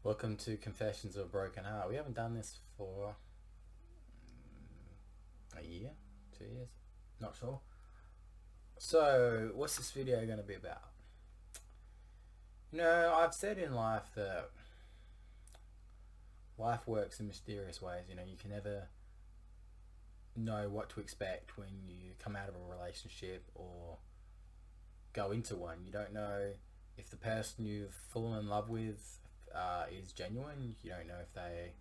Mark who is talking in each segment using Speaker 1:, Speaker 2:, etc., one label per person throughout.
Speaker 1: Welcome to Confessions of a Broken Heart. We haven't done this for a year, 2 years, not sure. So, what's this video going to be about? I've said in life that life works in mysterious ways. You can never know what to expect when you come out of a relationship or go into one. You don't know if the person you've fallen in love with is genuine. You don't know if they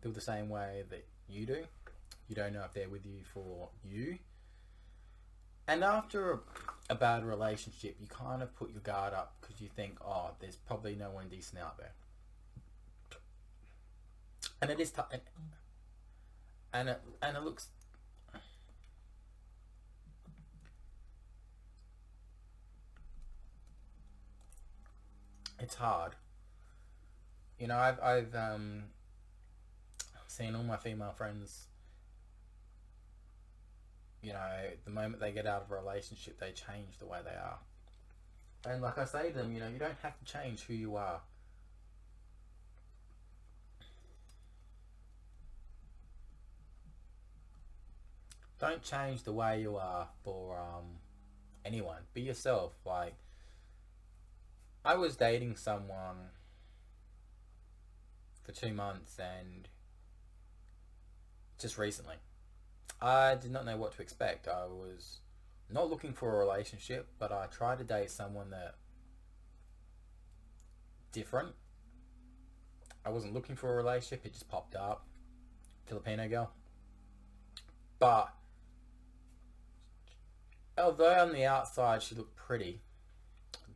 Speaker 1: feel the same way that you do. You don't know if they're with you for you. And after a bad relationship, you kind of put your guard up because you think, oh, there's probably no one decent out there. And it is tough. And it looks... It's hard. I've seen all my female friends, the moment they get out of a relationship, they change the way they are. And like I say to them, you don't have to change who you are. Don't change the way you are for anyone. Be yourself. Like, I was dating someone for 2 months, and just recently I did not know what to expect. I was not looking for a relationship, but I tried to date someone that different. I wasn't looking for a relationship, it just popped up. Filipino girl. But although on the outside she looked pretty,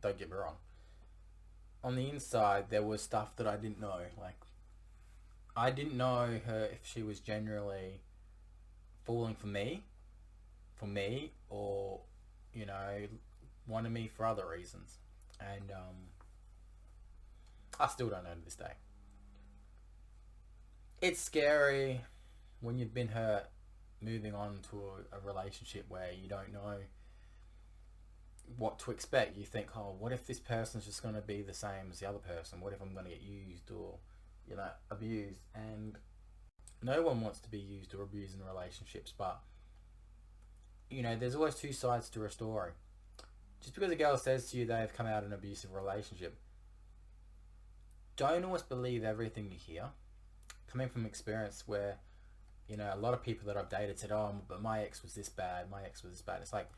Speaker 1: don't get me wrong, on the inside there was stuff that I didn't know. Like, I didn't know her if she was generally falling for me, or wanted me for other reasons. And I still don't know to this day. It's scary when you've been hurt, moving on to a relationship where you don't know what to expect. You think, oh, what if this person's just going to be the same as the other person? What if I'm going to get used or abused? And no one wants to be used or abused in relationships, but there's always two sides to a story. Just because a girl says to you they've come out of an abusive relationship, don't always believe everything you hear. Coming from experience where a lot of people that I've dated said, oh, but my ex was this bad, it's like,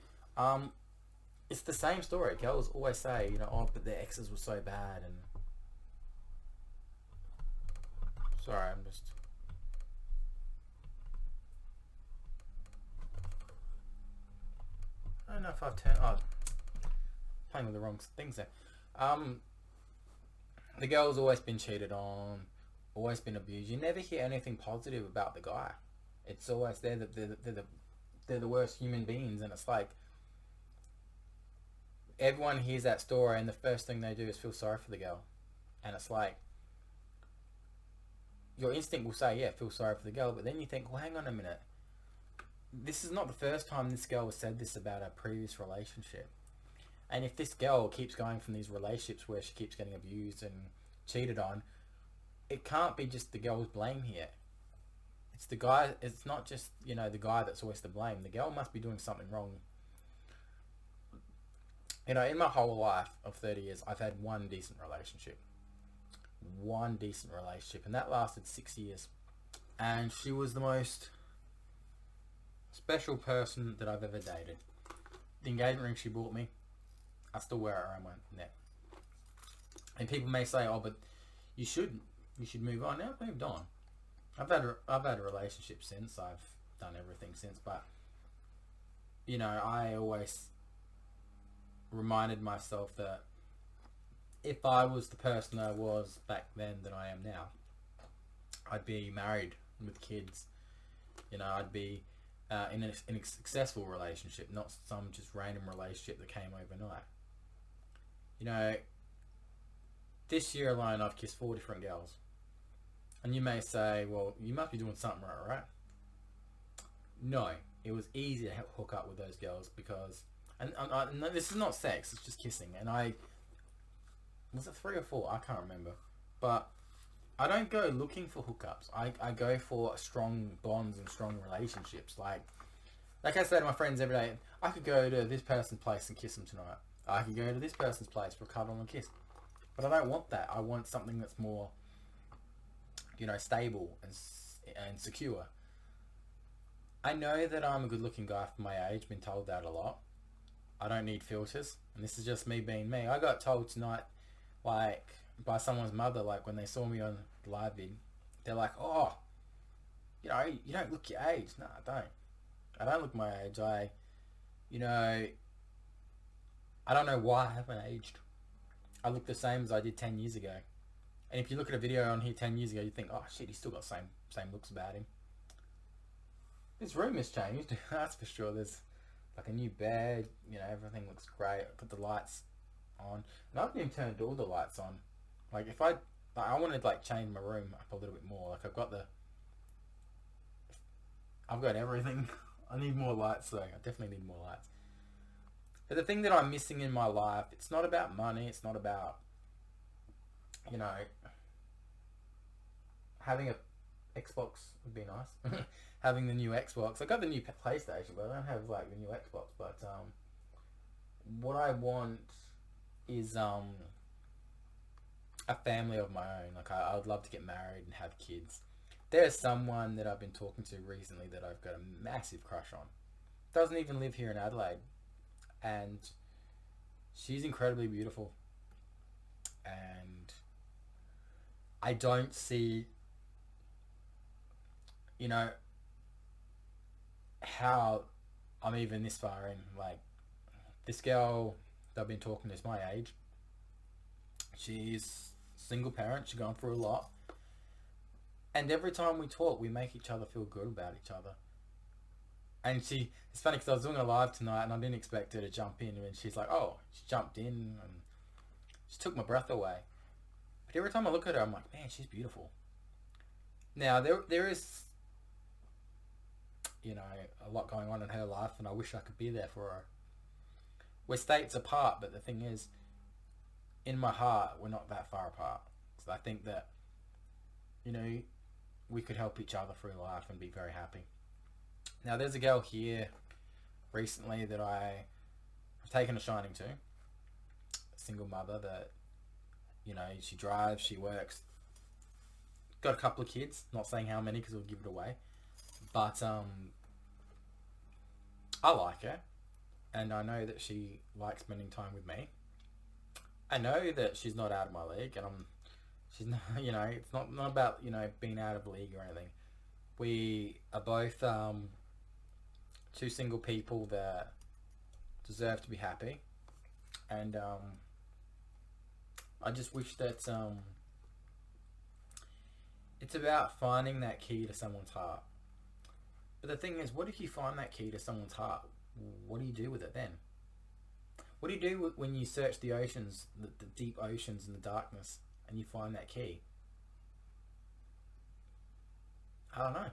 Speaker 1: it's the same story. Girls always say, oh, but their exes were so bad. And sorry, I'm just... I don't know if I've turned... Oh, playing with the wrong things there. The girl's always been cheated on, always been abused. You never hear anything positive about the guy. It's always they're the worst human beings, and it's like everyone hears that story and the first thing they do is feel sorry for the girl. And it's like, your instinct will say, yeah, feel sorry for the girl, but then you think, well, hang on a minute. This is not the first time this girl has said this about her previous relationship. And if this girl keeps going from these relationships where she keeps getting abused and cheated on, it can't be just the girl's blame here. It's the guy. It's not just the guy that's always to blame. The girl must be doing something wrong. In my whole life of 30 years, I've had one decent relationship, and that lasted 6 years. And she was the most special person that I've ever dated. The engagement ring she bought me, I still wear it around my neck. And people may say, oh, but you should move on. Now I've moved on. I've had a relationship since. I've done everything since. But I always reminded myself that if I was the person I was back then than I am now, I'd be married with kids. I'd be in a successful relationship, not some just random relationship that came overnight. This year alone I've kissed 4 different girls. And you may say, well, you must be doing something right? No, it was easy to hook up with those girls because... And this is not sex, it's just kissing. And was it 3 or 4? I can't remember. But I don't go looking for hookups. I go for strong bonds and strong relationships. Like I say to my friends every day, I could go to this person's place and kiss them tonight. I could go to this person's place for a cuddle and kiss. But I don't want that. I want something that's more, stable and secure. I know that I'm a good-looking guy for my age. Been told that a lot. I don't need filters, and this is just me being me. I got told tonight, like by someone's mother, like when they saw me on the live vid, they're like, "Oh, you don't look your age." No, I don't. I don't look my age. I don't know why I haven't aged. I look the same as I did 10 years ago. And if you look at a video on here 10 years ago, you think, oh shit, he's still got same looks about him. This room has changed, that's for sure. There's like a new bed, everything looks great. I put the lights on. And I haven't even turned all the lights on. Like if I wanted to like change my room up a little bit more. Like I've got everything. I need more lights though. I definitely need more lights. But the thing that I'm missing in my life, it's not about money. It's not about, having a Xbox would be nice. Having the new Xbox. I got the new PlayStation, but I don't have like the new Xbox. But what I want is a family of my own. Like I would love to get married and have kids. There's someone that I've been talking to recently that I've got a massive crush on. Doesn't even live here in Adelaide. And she's incredibly beautiful. And I don't see, how I'm even this far in. Like, this girl that I've been talking to is my age. She's single parent. She's going through a lot. And every time we talk, we make each other feel good about each other. And it's funny because I was doing a live tonight and I didn't expect her to jump in. And she's like, oh, she jumped in and she took my breath away. But every time I look at her, I'm like, man, she's beautiful. Now, there is, a lot going on in her life and I wish I could be there for her. We're states apart, but the thing is, in my heart, we're not that far apart. So I think that, we could help each other through life and be very happy. Now, there's a girl here recently that I've taken a shining to. A single mother that, she drives, she works. Got a couple of kids. Not saying how many because we'll give it away. But I like her. And I know that she likes spending time with me. I know that she's not out of my league. And she's not, it's not about, being out of the league or anything. We are both two single people that deserve to be happy, and I just wish that it's about finding that key to someone's heart. But the thing is, what if you find that key to someone's heart? What do you do with it then? What do you do when you search the oceans, the deep oceans and the darkness, and you find that key? I don't know.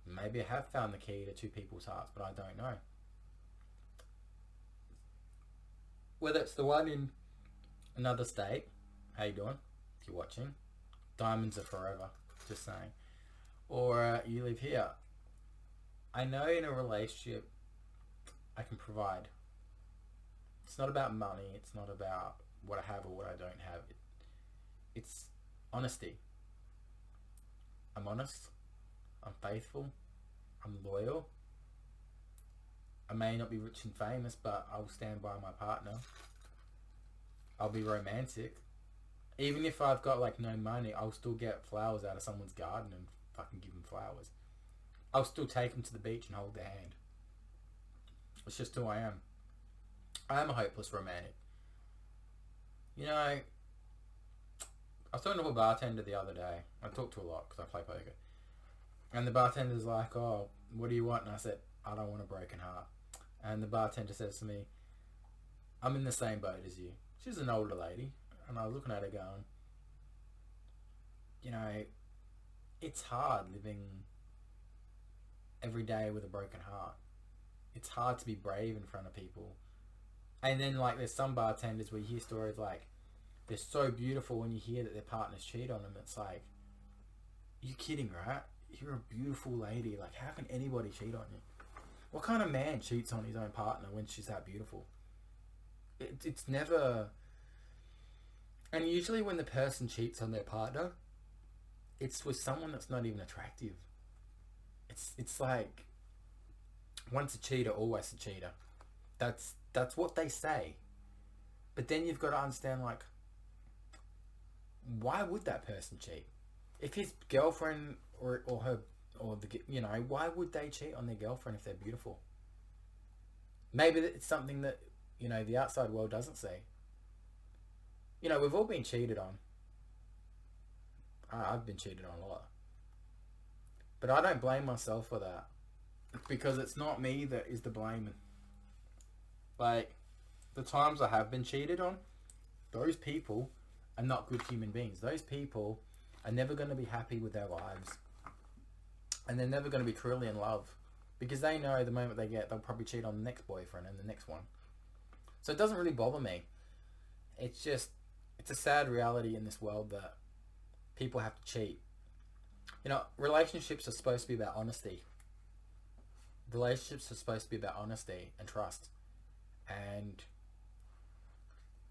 Speaker 1: Maybe I have found the key to two people's hearts, but I don't know. Whether it's the one in another state, how you doing? If you're watching, diamonds are forever, just saying. Or you live here. I know in a relationship, I can provide. It's not about money. It's not about what I have or what I don't have. It's honesty. I'm honest. I'm faithful. I'm loyal. I may not be rich and famous, but I'll stand by my partner. I'll be romantic. Even if I've got like no money, I'll still get flowers out of someone's garden and fucking give them flowers. I'll still take them to the beach and hold their hand. It's just who I am. I am a hopeless romantic. I was talking to a bartender the other day. I talk to a lot because I play poker. And the bartender's like, oh, what do you want? And I said, I don't want a broken heart. And the bartender says to me, I'm in the same boat as you. She's an older lady. And I was looking at her going, it's hard living every day with a broken heart. It's hard to be brave in front of people. And then, like, there's some bartenders where you hear stories like, they're so beautiful when you hear that their partners cheat on them. It's like, you're kidding, right? You're a beautiful lady. Like, how can anybody cheat on you? What kind of man cheats on his own partner when she's that beautiful? It's never... And usually when the person cheats on their partner, it's with someone that's not even attractive. It's like, once a cheater, always a cheater. That's what they say. But then you've got to understand, like, why would that person cheat? If his girlfriend or her, or the, you know, why would they cheat on their girlfriend if they're beautiful? Maybe it's something that, you know, the outside world doesn't see. You know, we've all been cheated on. I've been cheated on a lot. But I don't blame myself for that. It's because it's not me that is the blame. Like, the times I have been cheated on, those people are not good human beings. Those people are never going to be happy with their lives. And they're never going to be truly in love. Because they know the moment they'll probably cheat on the next boyfriend and the next one. So it doesn't really bother me. It's just, it's a sad reality in this world that people have to cheat. You know, relationships are supposed to be about honesty. Relationships are supposed to be about honesty and trust. And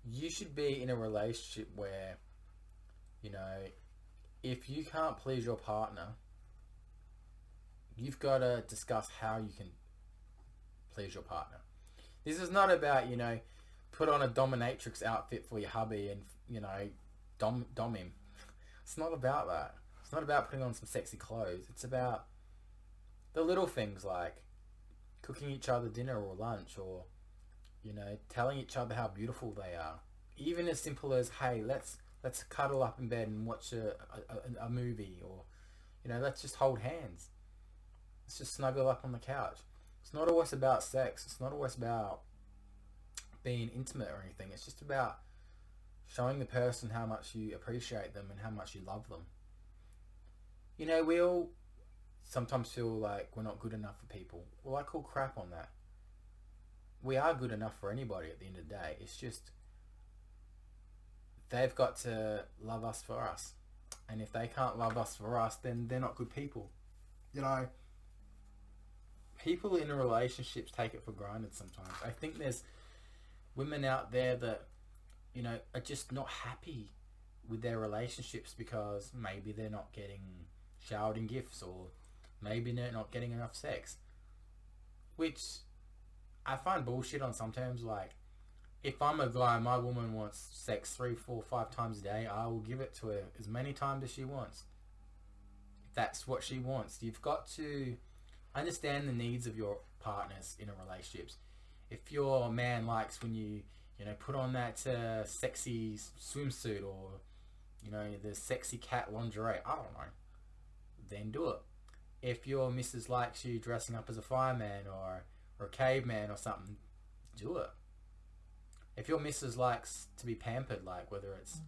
Speaker 1: you should be in a relationship where, you know, if you can't please your partner, you've got to discuss how you can please your partner. This is not about, you know, put on a dominatrix outfit for your hubby and, you know, dom him. It's not about that. It's not about putting on some sexy clothes. It's about the little things like cooking each other dinner or lunch, or, you know, telling each other how beautiful they are. Even as simple as, hey, let's cuddle up in bed and watch a movie, or, you know, let's just hold hands. Let's just snuggle up on the couch. It's not always about sex. It's not always about being intimate or anything. It's just about showing the person how much you appreciate them and how much you love them. You know, we all sometimes feel like we're not good enough for people. Well, I call crap on that. We are good enough for anybody at the end of the day. It's just they've got to love us for us. And if they can't love us for us, then they're not good people. You know, people in relationships take it for granted sometimes. I think there's women out there that, you know, are just not happy with their relationships because maybe they're not getting showered in gifts, or maybe they're not getting enough sex, which I find bullshit on sometimes. Like, if I'm a guy, my woman wants sex 3, 4, 5 times a day, I will give it to her as many times as she wants. If that's what she wants. You've got to understand the needs of your partners in a relationship. If your man likes when you know, put on that sexy swimsuit, or, you know, the sexy cat lingerie, I don't know, then do it. If your missus likes you dressing up as a fireman or a caveman or something, do it. If your missus likes to be pampered, like whether it's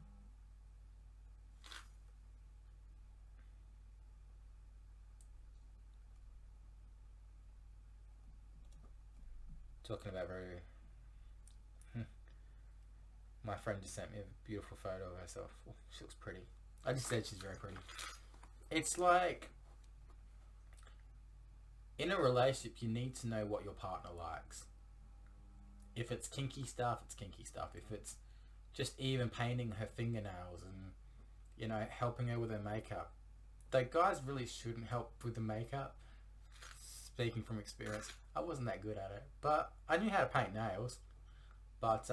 Speaker 1: talking about very my friend just sent me a beautiful photo of herself. She looks pretty. I just said she's very pretty. It's like, in a relationship, you need to know what your partner likes. If it's kinky stuff, it's kinky stuff. If it's just even painting her fingernails and, you know, helping her with her makeup. The guys really shouldn't help with the makeup. Speaking from experience, I wasn't that good at it. But I knew how to paint nails. But,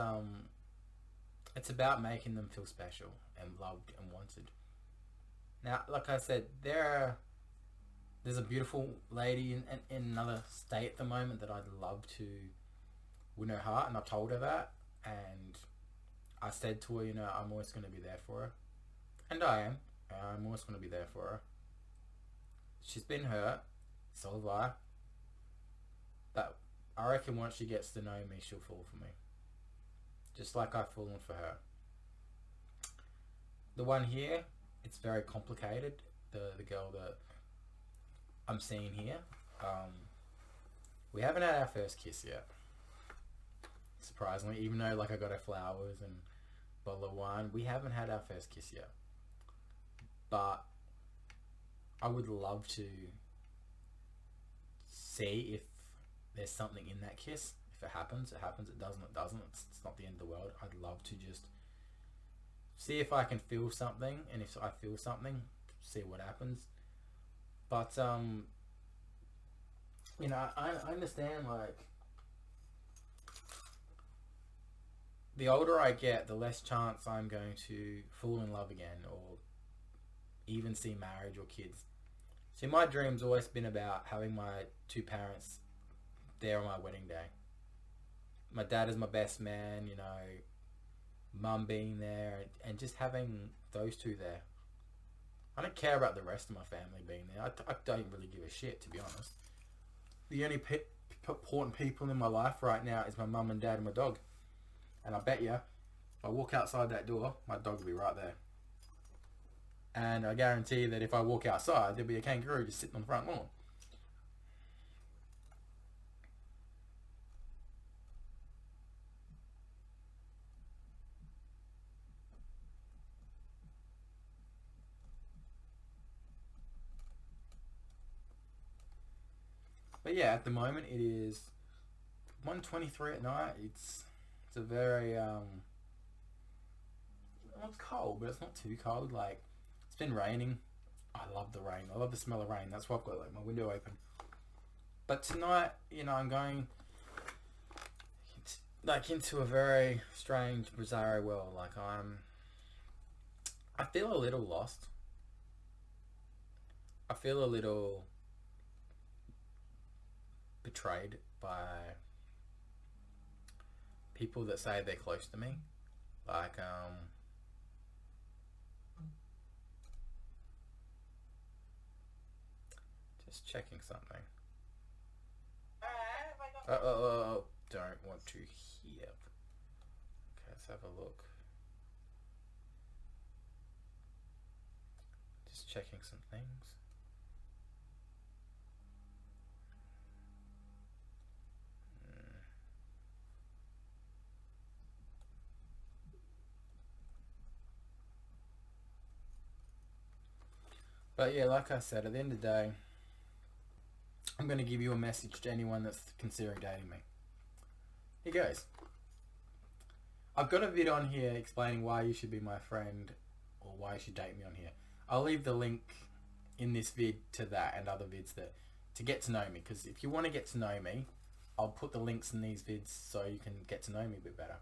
Speaker 1: it's about making them feel special and loved and wanted. Now, like I said, there's a beautiful lady in another state at the moment that I'd love to win her heart, and I told her that, and I said to her, you know, I'm always going to be there for her. And I am. I'm always going to be there for her. She's been hurt, so have I. But I reckon once she gets to know me, she'll fall for me. Just like I've fallen for her. The one here, it's very complicated. The girl that I'm seeing here. We haven't had our first kiss yet. Surprisingly, even though, like, I got her flowers and bottle of wine. We haven't had our first kiss yet, but I would love to see if there's something in that kiss. If it happens, it happens. It doesn't, it doesn't. It's not the end of the world. I'd love to just see if I can feel something, and if I feel something, see what happens. But you know, I understand, like, the older I get, the less chance I'm going to fall in love again, or even see marriage or kids. See, my dream's always been about having my two parents there on my wedding day. My dad is my best man, you know, mum being there, and just having those two there. I don't care about the rest of my family being there. I don't really give a shit, to be honest. The only important people in my life right now is my mum and dad and my dog. And I bet you, if I walk outside that door, my dog will be right there. And I guarantee that if I walk outside, there'll be a kangaroo just sitting on the front lawn. But yeah, at the moment it is 1:23 at night. It's a very well, it's cold, but it's not too cold. Like, it's been raining. I love the rain. I love the smell of rain. That's why I've got, like, my window open. But tonight, you know, I'm going into a very strange, bizarre world. Like, I feel a little lost. I feel a little betrayed by people that say they're close to me. Like, just checking something. Don't want to hear. Okay, let's have a look. Just checking some things. But yeah, like I said, at the end of the day, I'm going to give you a message to anyone that's considering dating me. Here goes. I've got a vid on here explaining why you should be my friend, or why you should date me on here. I'll leave the link in this vid to that and other vids that to get to know me. Because if you want to get to know me, I'll put the links in these vids so you can get to know me a bit better.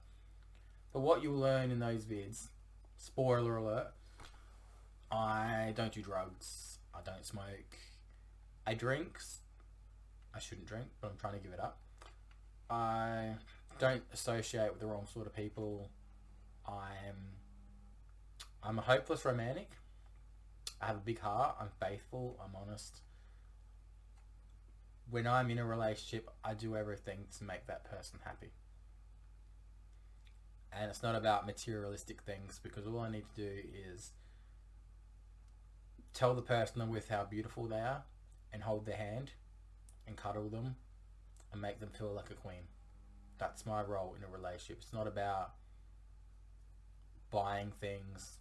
Speaker 1: But what you'll learn in those vids, spoiler alert, I don't do drugs. I don't smoke. I drink. I shouldn't drink, but I'm trying to give it up. I don't associate with the wrong sort of people. I'm a hopeless romantic. I have a big heart. I'm faithful. I'm honest. When I'm in a relationship, I do everything to make that person happy. And it's not about materialistic things, because all I need to do is tell the person I'm with how beautiful they are, and hold their hand and cuddle them and make them feel like a queen. That's my role in a relationship. It's not about buying things.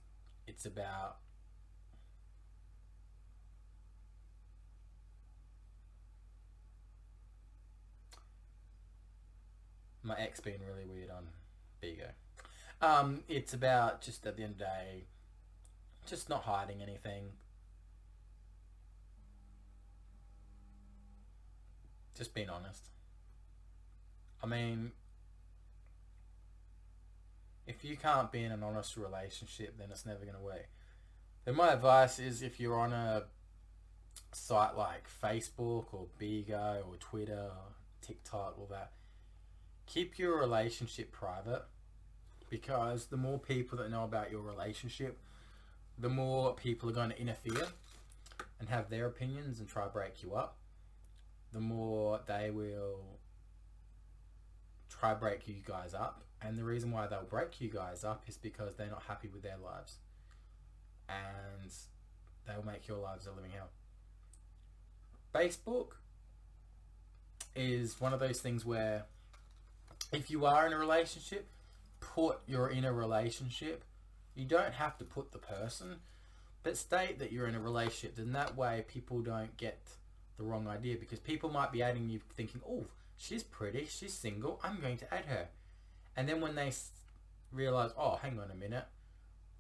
Speaker 1: It's about my ex being really weird on Bigo. It's about, just at the end of the day, just not hiding anything. Just being honest. I mean, if you can't be in an honest relationship, then it's never going to work. Then my advice is, if you're on a site like Facebook or Bigo or Twitter or TikTok, all that, keep your relationship private, because the more people that know about your relationship, the more people are going to interfere and have their opinions and try to break you up. The more they will try to break you guys up. And the reason why they'll break you guys up is because they're not happy with their lives. And they'll make your lives a living hell. Facebook is one of those things where, if you are in a relationship, put you're in a relationship. You don't have to put the person, but state that you're in a relationship. Then that way people don't get the wrong idea, because people might be adding you thinking, oh, she's pretty, she's single, I'm going to add her. And then when they realize, oh, hang on a minute,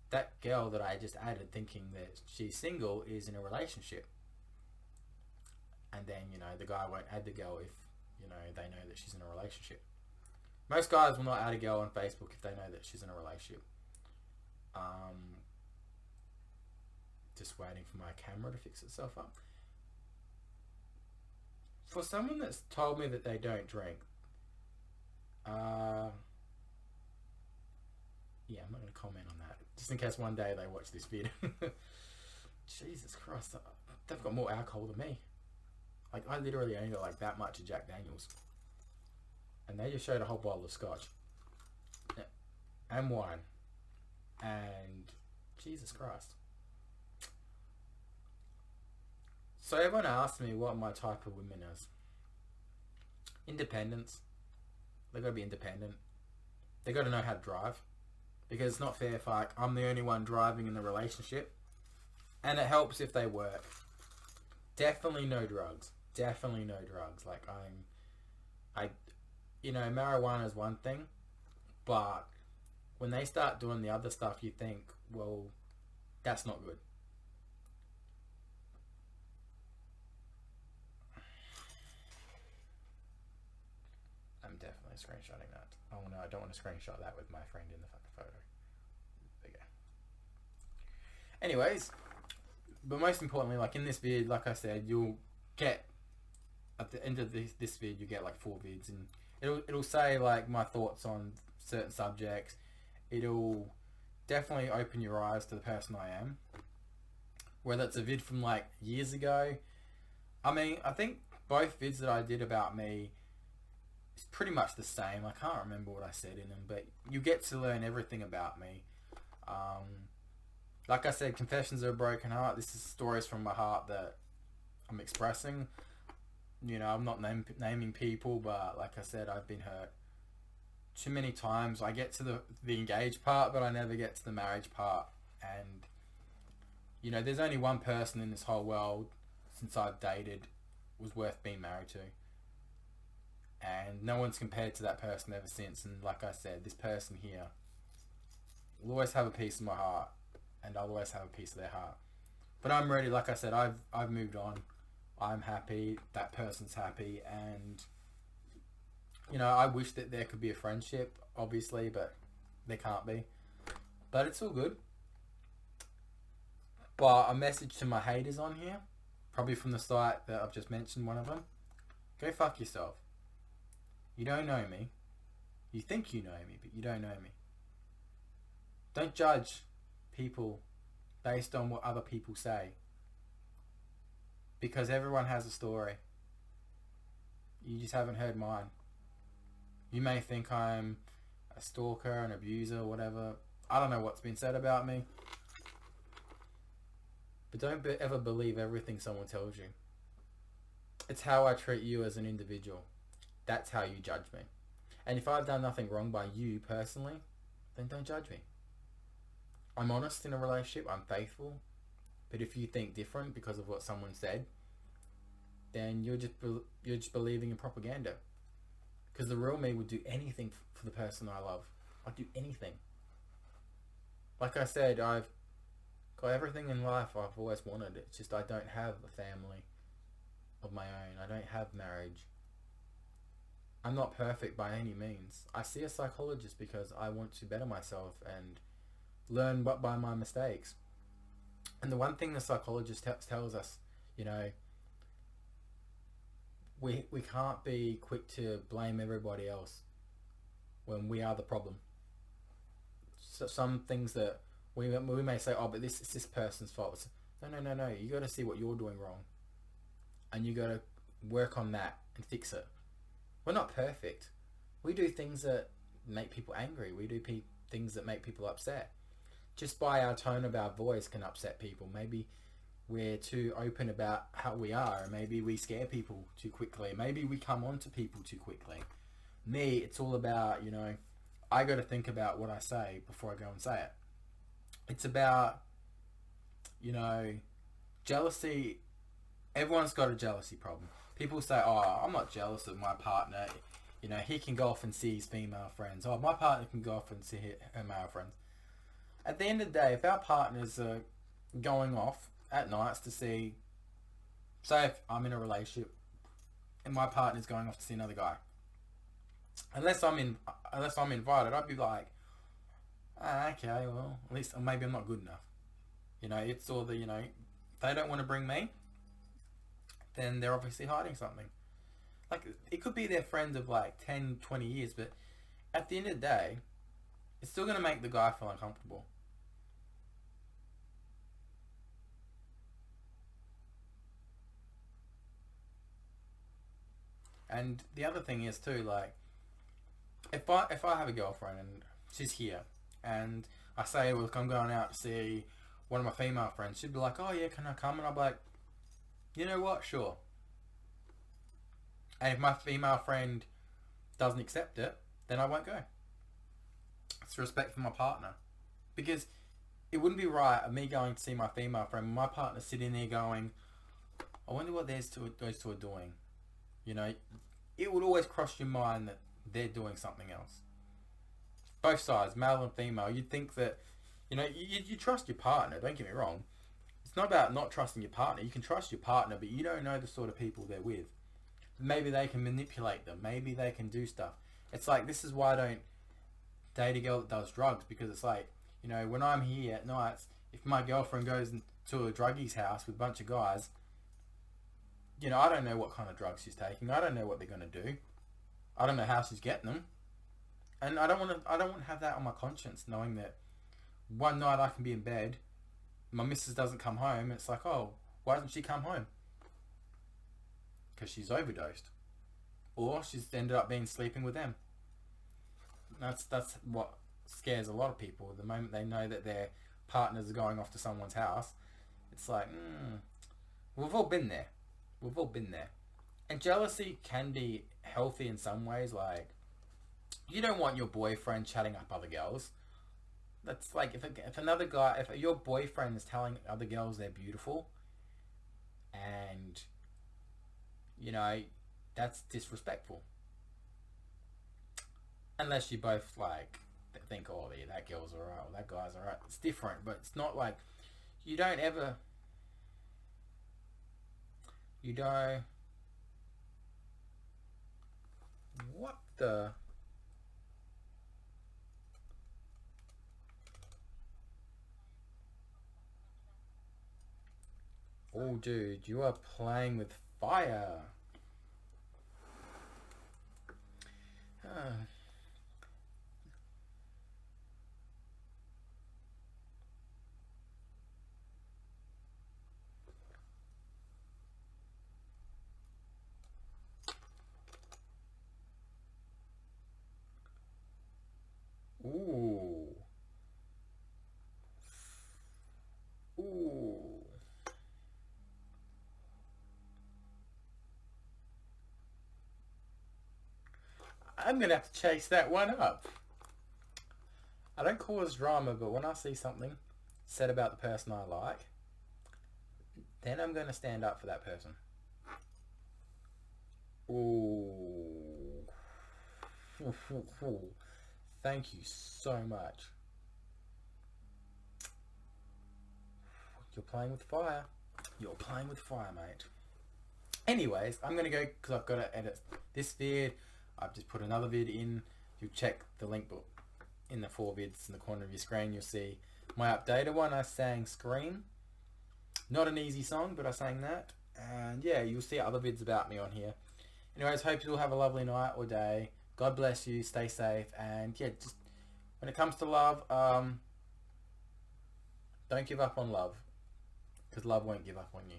Speaker 1: that girl that I just added thinking that she's single is in a relationship. And then, the guy won't add the girl if, they know that she's in a relationship. Most guys will not add a girl on Facebook if they know that she's in a relationship. Just waiting for my camera to fix itself up. For someone that's told me that they don't drink, yeah, I'm not going to comment on that. Just in case one day they watch this video. Jesus Christ, they've got more alcohol than me. Like, I literally only got like that much of Jack Daniels. And they just showed a whole bottle of scotch. And wine. And Jesus Christ. So everyone asked me what my type of women is. Independence. They gotta be independent. They gotta know how to drive. Because it's not fair if I'm the only one driving in the relationship. And it helps if they work. Definitely no drugs. Definitely no drugs. Like, marijuana is one thing, but when they start doing the other stuff, you think, well, that's not good. I'm definitely screenshotting that. Oh no, I don't want to screenshot that with my friend in the fucking photo. There you go. Anyways, but most importantly, like in this vid, like I said, you'll get at the end of this vid, you get like 4 vids, and it'll say like my thoughts on certain subjects. It'll definitely open your eyes to the person I am. Whether it's a vid from like years ago, I mean, I think both vids that I did about me is pretty much the same. I can't remember what I said in them, but you get to learn everything about me. Like I said, Confessions of a Broken Heart. This is stories from my heart that I'm expressing. I'm not naming people, but like I said, I've been hurt too many times. I get to the engaged part, but I never get to the marriage part. And, there's only one person in this whole world since I've dated was worth being married to. And no one's compared to that person ever since. And like I said, this person here will always have a piece of my heart. And I'll always have a piece of their heart. But I'm ready. Like I said, I've moved on. I'm happy. That person's happy. And, I wish that there could be a friendship, obviously, but there can't be. But it's all good. But a message to my haters on here, probably from the site that I've just mentioned, one of them. Go fuck yourself. You don't know me. You think you know me, but you don't know me. Don't judge people based on what other people say, because everyone has a story. You just haven't heard mine. You may think I'm a stalker, an abuser, whatever. I don't know what's been said about me, but don't ever believe everything someone tells you. It's how I treat you as an individual. That's how you judge me. And if I've done nothing wrong by you personally, then don't judge me. I'm honest in a relationship, I'm faithful, but if you think different because of what someone said, then you're just believing in propaganda. Because the real me would do anything for the person I love. I'd do anything. Like I said, I've got everything in life I've always wanted. It's just I don't have a family of my own. I don't have marriage. I'm not perfect by any means. I see a psychologist because I want to better myself and learn by my mistakes. And the one thing the psychologist tells us, we can't be quick to blame everybody else when we are the problem. So some things that we may say, oh, but it's this person's fault. No. You got to see what you're doing wrong, and you got to work on that and fix it. We're not perfect. We do things that make people angry. We do things that make people upset. Just by our tone of our voice can upset people. Maybe we're too open about how we are. Maybe we scare people too quickly. Maybe we come on to people too quickly. Me, it's all about, I got to think about what I say before I go and say it. It's about, you know, jealousy. Everyone's got a jealousy problem. People say, oh, I'm not jealous of my partner. You know, he can go off and see his female friends. Oh, my partner can go off and see her male friends. At the end of the day, if our partners are going off at nights to see, say if I'm in a relationship and my partner's going off to see another guy, unless I'm invited, I'd be like, okay, well, at least maybe I'm not good enough. You know, it's all the, you know, if they don't want to bring me, then they're obviously hiding something. Like, it could be their friends of like 10, 20 years, but at the end of the day, it's still going to make the guy feel uncomfortable. And the other thing is too, like, if I have a girlfriend and she's here, and I say, well, look, I'm going out to see one of my female friends, she'd be like, oh yeah, can I come? And I'll be like, you know what, sure. And if my female friend doesn't accept it, then I won't go. It's respect for my partner. Because it wouldn't be right of me going to see my female friend, my partner sitting there going, I wonder what those two are doing. You know, it would always cross your mind that they're doing something else. Both sides, male and female, you'd think that, you know, you trust your partner, don't get me wrong. It's not about not trusting your partner. You can trust your partner, but you don't know the sort of people they're with. Maybe they can manipulate them. Maybe they can do stuff. It's like, this is why I don't date a girl that does drugs, because it's like, you know, when I'm here at nights, if my girlfriend goes to a druggie's house with a bunch of guys, you know, I don't know what kind of drugs she's taking. I don't know what they're going to do. I don't know how she's getting them. And I don't want to have that on my conscience, knowing that one night I can be in bed, my missus doesn't come home, it's like, oh, why doesn't she come home? Because she's overdosed. Or she's ended up sleeping with them. That's what scares a lot of people. The moment they know that their partners are going off to someone's house, it's like, we've all been there. We've all been there. And jealousy can be healthy in some ways. Like, you don't want your boyfriend chatting up other girls. That's like, if your boyfriend is telling other girls they're beautiful, and, you know, that's disrespectful. Unless you both, like, think, oh, yeah, that girl's alright, or that guy's alright. It's different, but it's not like, you don't, what the... Oh, dude, you are playing with fire. Ooh. Ooh. I'm gonna have to chase that one up. I don't cause drama, but when I see something said about the person I like, then I'm gonna stand up for that person. Ooh. Thank you so much. You're playing with fire. You're playing with fire, mate. Anyways, I'm going to go because I've got to edit this vid. I've just put another vid in. You check the link book in the 4 vids in the corner of your screen. You'll see my updated one. I sang Scream. Not an easy song, but I sang that. And yeah, you'll see other vids about me on here. Anyways, hope you all have a lovely night or day. God bless you. Stay safe. And yeah, just when it comes to love, don't give up on love. Because love won't give up on you.